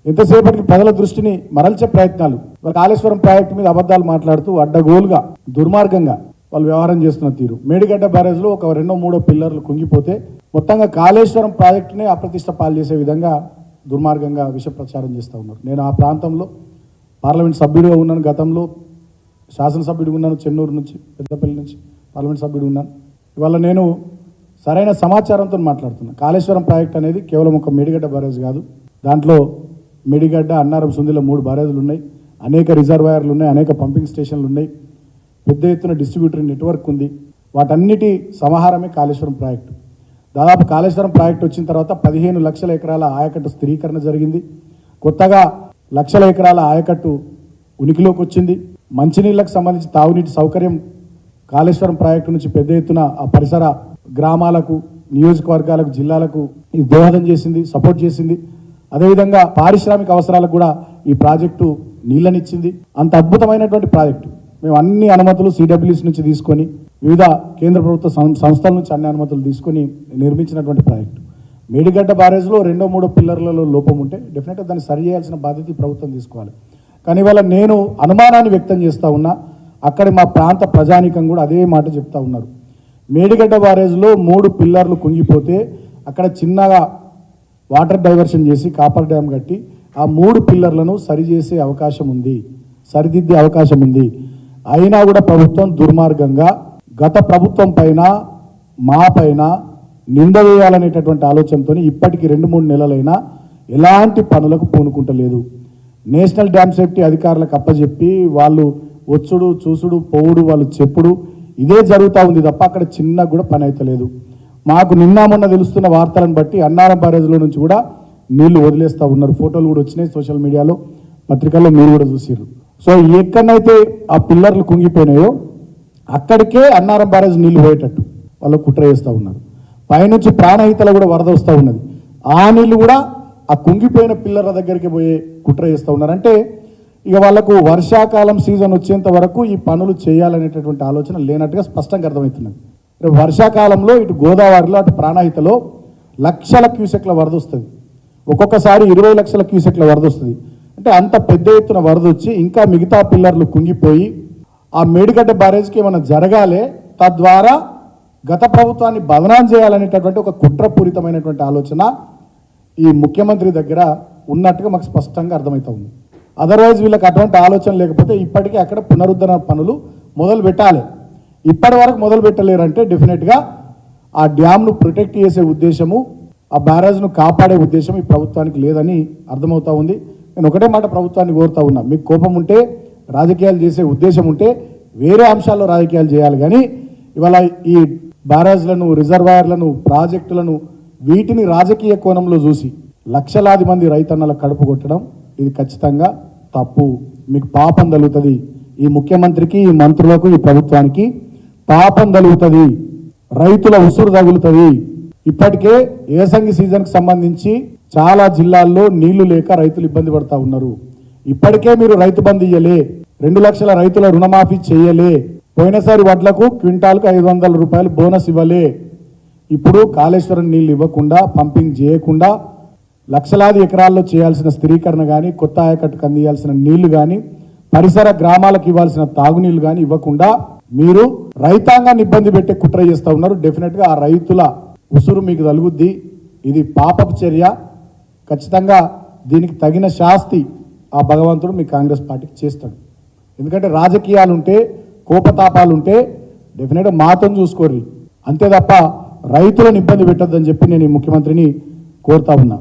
ఎంతసేపటికి ప్రజల దృష్టిని మరల్చే ప్రయత్నాలు, కాళేశ్వరం ప్రాజెక్టు మీద అబద్ధాలు మాట్లాడుతూ అడ్డగోలుగా దుర్మార్గంగా వాళ్ళు వ్యవహారం చేస్తున్న తీరు. మేడిగడ్డ బ్యారేజ్లో ఒక 2-3 పిల్లర్లు కుంగిపోతే మొత్తంగా కాళేశ్వరం ప్రాజెక్టునే అప్రతిష్ట పాలు చేసే విధంగా దుర్మార్గంగా విష ప్రచారం చేస్తూ ఉన్నారు. నేను ఆ ప్రాంతంలో పార్లమెంట్ సభ్యుడిగా ఉన్నాను, గతంలో శాసనసభ్యుడిగా ఉన్నాను, చెన్నూరు నుంచి పెద్దపల్లి నుంచి పార్లమెంట్ సభ్యుడిగా ఉన్నాను. ఇవాళ నేను సరైన సమాచారంతో మాట్లాడుతున్నాను. కాళేశ్వరం ప్రాజెక్ట్ అనేది కేవలం ఒక మేడిగడ్డ బ్యారేజ్ కాదు. దాంట్లో మేడిగడ్డ, అన్నారం, సుందిలో 3 బ్యారేజ్లు ఉన్నాయి, అనేక రిజర్వాయర్లు ఉన్నాయి, అనేక పంపింగ్ స్టేషన్లు ఉన్నాయి, పెద్ద ఎత్తున డిస్ట్రిబ్యూటరీ నెట్వర్క్ ఉంది. వాటన్నిటి సమాహారమే కాళేశ్వరం ప్రాజెక్టు. దాదాపు కాళేశ్వరం ప్రాజెక్టు వచ్చిన తర్వాత 15 లక్షల ఎకరాల ఆయకట్టు స్థిరీకరణ జరిగింది. కొత్తగా లక్షల ఎకరాల ఆయకట్టు ఉనికిలోకి వచ్చింది. మంచినీళ్ళకు సంబంధించి తాగునీటి సౌకర్యం కాళేశ్వరం ప్రాజెక్టు నుంచి పెద్ద ఎత్తున ఆ పరిసర గ్రామాలకు, నియోజకవర్గాలకు, జిల్లాలకు ఇది దోహదం చేసింది, సపోర్ట్ చేసింది. అదేవిధంగా పారిశ్రామిక అవసరాలకు కూడా ఈ ప్రాజెక్టు నీళ్ళనిచ్చింది. అంత అద్భుతమైనటువంటి ప్రాజెక్టు. మేము అన్ని అనుమతులు సిడబ్ల్యూసి నుంచి తీసుకొని, వివిధ కేంద్ర ప్రభుత్వ సంస్థల నుంచి అన్ని అనుమతులు తీసుకొని నిర్మించినటువంటి ప్రాజెక్టు. మేడిగడ్డ బ్యారేజ్లో 2-3 పిల్లర్లలో లోపం ఉంటే డెఫినెట్గా దాన్ని సరి చేయాల్సిన బాధ్యత ప్రభుత్వం తీసుకోవాలి. కానీ ఇవాళ నేను అనుమానాన్ని వ్యక్తం చేస్తూ ఉన్నా, అక్కడ మా ప్రాంత ప్రజానీకం కూడా అదే మాట చెప్తా ఉన్నారు. మేడిగడ్డ బ్యారేజ్లో 3 పిల్లర్లు కుంగిపోతే అక్కడ చిన్నగా వాటర్ డైవర్షన్ చేసి కాపర్ డ్యామ్ కట్టి ఆ 3 పిల్లర్లను సరిచేసే అవకాశం ఉంది, సరిదిద్దే అవకాశం ఉంది. అయినా కూడా ప్రభుత్వం దుర్మార్గంగా గత ప్రభుత్వం పైన, మా పైన నింద వేయాలనేటటువంటి ఆలోచనతో ఇప్పటికీ 2-3 నెలలైనా ఎలాంటి పనులకు పూనుకుంటలేదు. నేషనల్ డ్యామ్ సేఫ్టీ అధికారులకు అప్పచెప్పి వాళ్ళు వచ్చుడు, చూసుడు, పోవుడు, వాళ్ళు చెప్పుడు ఇదే జరుగుతూ ఉంది తప్ప అక్కడ చిన్న కూడా పని అవుతలేదు. మాకు నిన్న మొన్న తెలుస్తున్న వార్తలను బట్టి అన్నారం బ్యారేజ్లో నుంచి కూడా నీళ్లు వదిలేస్తూ ఉన్నారు. ఫోటోలు కూడా వచ్చినాయి సోషల్ మీడియాలో, పత్రికల్లో మీరు కూడా చూసిర్రు. సో ఎక్కడైతే ఆ పిల్లర్లు కుంగిపోయినాయో అక్కడికే అన్నారం బ్యారేజ్ నీళ్లు పోయేటట్టు వాళ్ళు కుట్ర చేస్తూ ఉన్నారు. పైనుంచి ప్రాణహితలో కూడా వరద వస్తూ ఉన్నది. ఆ నీళ్లు కూడా ఆ కుంగిపోయిన పిల్లర్ల దగ్గరికి పోయే కుట్ర చేస్తూ ఉన్నారు. అంటే ఇక వాళ్ళకు వర్షాకాలం సీజన్ వచ్చేంత వరకు ఈ పనులు చేయాలనేటటువంటి ఆలోచన లేనట్టుగా స్పష్టంగా అర్థమవుతున్నది. వర్షాకాలంలో ఇటు గోదావరిలో, అటు ప్రాణహితలో లక్షల క్యూసెక్ల వరద వస్తుంది. ఒక్కొక్కసారి 20 లక్షల క్యూసెక్ల వరద వస్తుంది. అంటే అంత పెద్ద ఎత్తున వరద వచ్చి ఇంకా మిగతా పిల్లర్లు కుంగిపోయి ఆ మేడిగడ్డ బ్యారేజ్కి ఏమైనా జరగాలి, తద్వారా గత ప్రభుత్వాన్ని బదనాం చేయాలనేటటువంటి ఒక కుట్రపూరితమైనటువంటి ఆలోచన ఈ ముఖ్యమంత్రి దగ్గర ఉన్నట్టుగా మాకు స్పష్టంగా అర్థమవుతుంది. అదర్వైజ్ వీళ్ళకి అటువంటి ఆలోచన లేకపోతే ఇప్పటికీ అక్కడ పునరుద్ధరణ పనులు మొదలు పెట్టాలి. ఇప్పటి వరకు మొదలు పెట్టలేరంటే డెఫినెట్గా ఆ డ్యామ్ను ప్రొటెక్ట్ చేసే ఉద్దేశము, ఆ బ్యారేజ్ను కాపాడే ఉద్దేశం ఈ ప్రభుత్వానికి లేదని అర్థమవుతా ఉంది. నేను ఒకటే మాట ప్రభుత్వాన్ని కోరుతా ఉన్నా, మీకు కోపం ఉంటే, రాజకీయాలు చేసే ఉద్దేశం ఉంటే వేరే అంశాల్లో రాజకీయాలు చేయాలి. కానీ ఇవాళ ఈ బ్యారేజ్లను, రిజర్వాయర్లను, ప్రాజెక్టులను వీటిని రాజకీయ కోణంలో చూసి లక్షలాది మంది రైతన్నల కడుపు కొట్టడం ఇది ఖచ్చితంగా తప్పు. మీకు పాపం తగులుతుంది. ఈ ముఖ్యమంత్రికి, ఈ మంత్రులకు, ఈ ప్రభుత్వానికి పాపం తగులుతుంది, రైతుల ఉసురు తగులుతుంది. ఇప్పటికే ఏసంగి సీజన్కి సంబంధించి చాలా జిల్లాల్లో నీళ్లు లేక రైతులు ఇబ్బంది పడతా ఉన్నారు. ఇప్పటికే మీరు రైతు బంధు ఇయ్యలే, 2 లక్షల రైతుల రుణమాఫీ చేయలే, పోయినసారి వడ్లకు క్వింటాల్కు 500 రూపాయలు బోనస్ ఇవ్వలే. ఇప్పుడు కాళేశ్వరం నీళ్ళు ఇవ్వకుండా, పంపింగ్ చేయకుండా లక్షలాది ఎకరాల్లో చేయాల్సిన స్థిరీకరణ కానీ, కొత్త ఆయకట్టుకు అందియాల్సిన నీళ్లు కానీ, పరిసర గ్రామాలకు ఇవ్వాల్సిన తాగునీళ్లు కానీ ఇవ్వకుండా మీరు రైతాంగాన్ని ఇబ్బంది పెట్టే కుట్ర చేస్తూ ఉన్నారు. డెఫినెట్గా ఆ రైతుల ఉసురు మీకు తగులుద్ది. ఇది పాపపు చర్య. ఖచ్చితంగా దీనికి తగిన శాస్తి ఆ భగవంతుడు మీ కాంగ్రెస్ పార్టీకి చేస్తాడు. ఎందుకంటే రాజకీయాలుంటే, కోపతాపాలుంటే డెఫినెట్గా మాతో చూసుకోర్రి, అంతే తప్ప రైతులను ఇబ్బంది పెట్టొద్దని చెప్పి నేను ఈ ముఖ్యమంత్రిని కోరుతా ఉన్నా.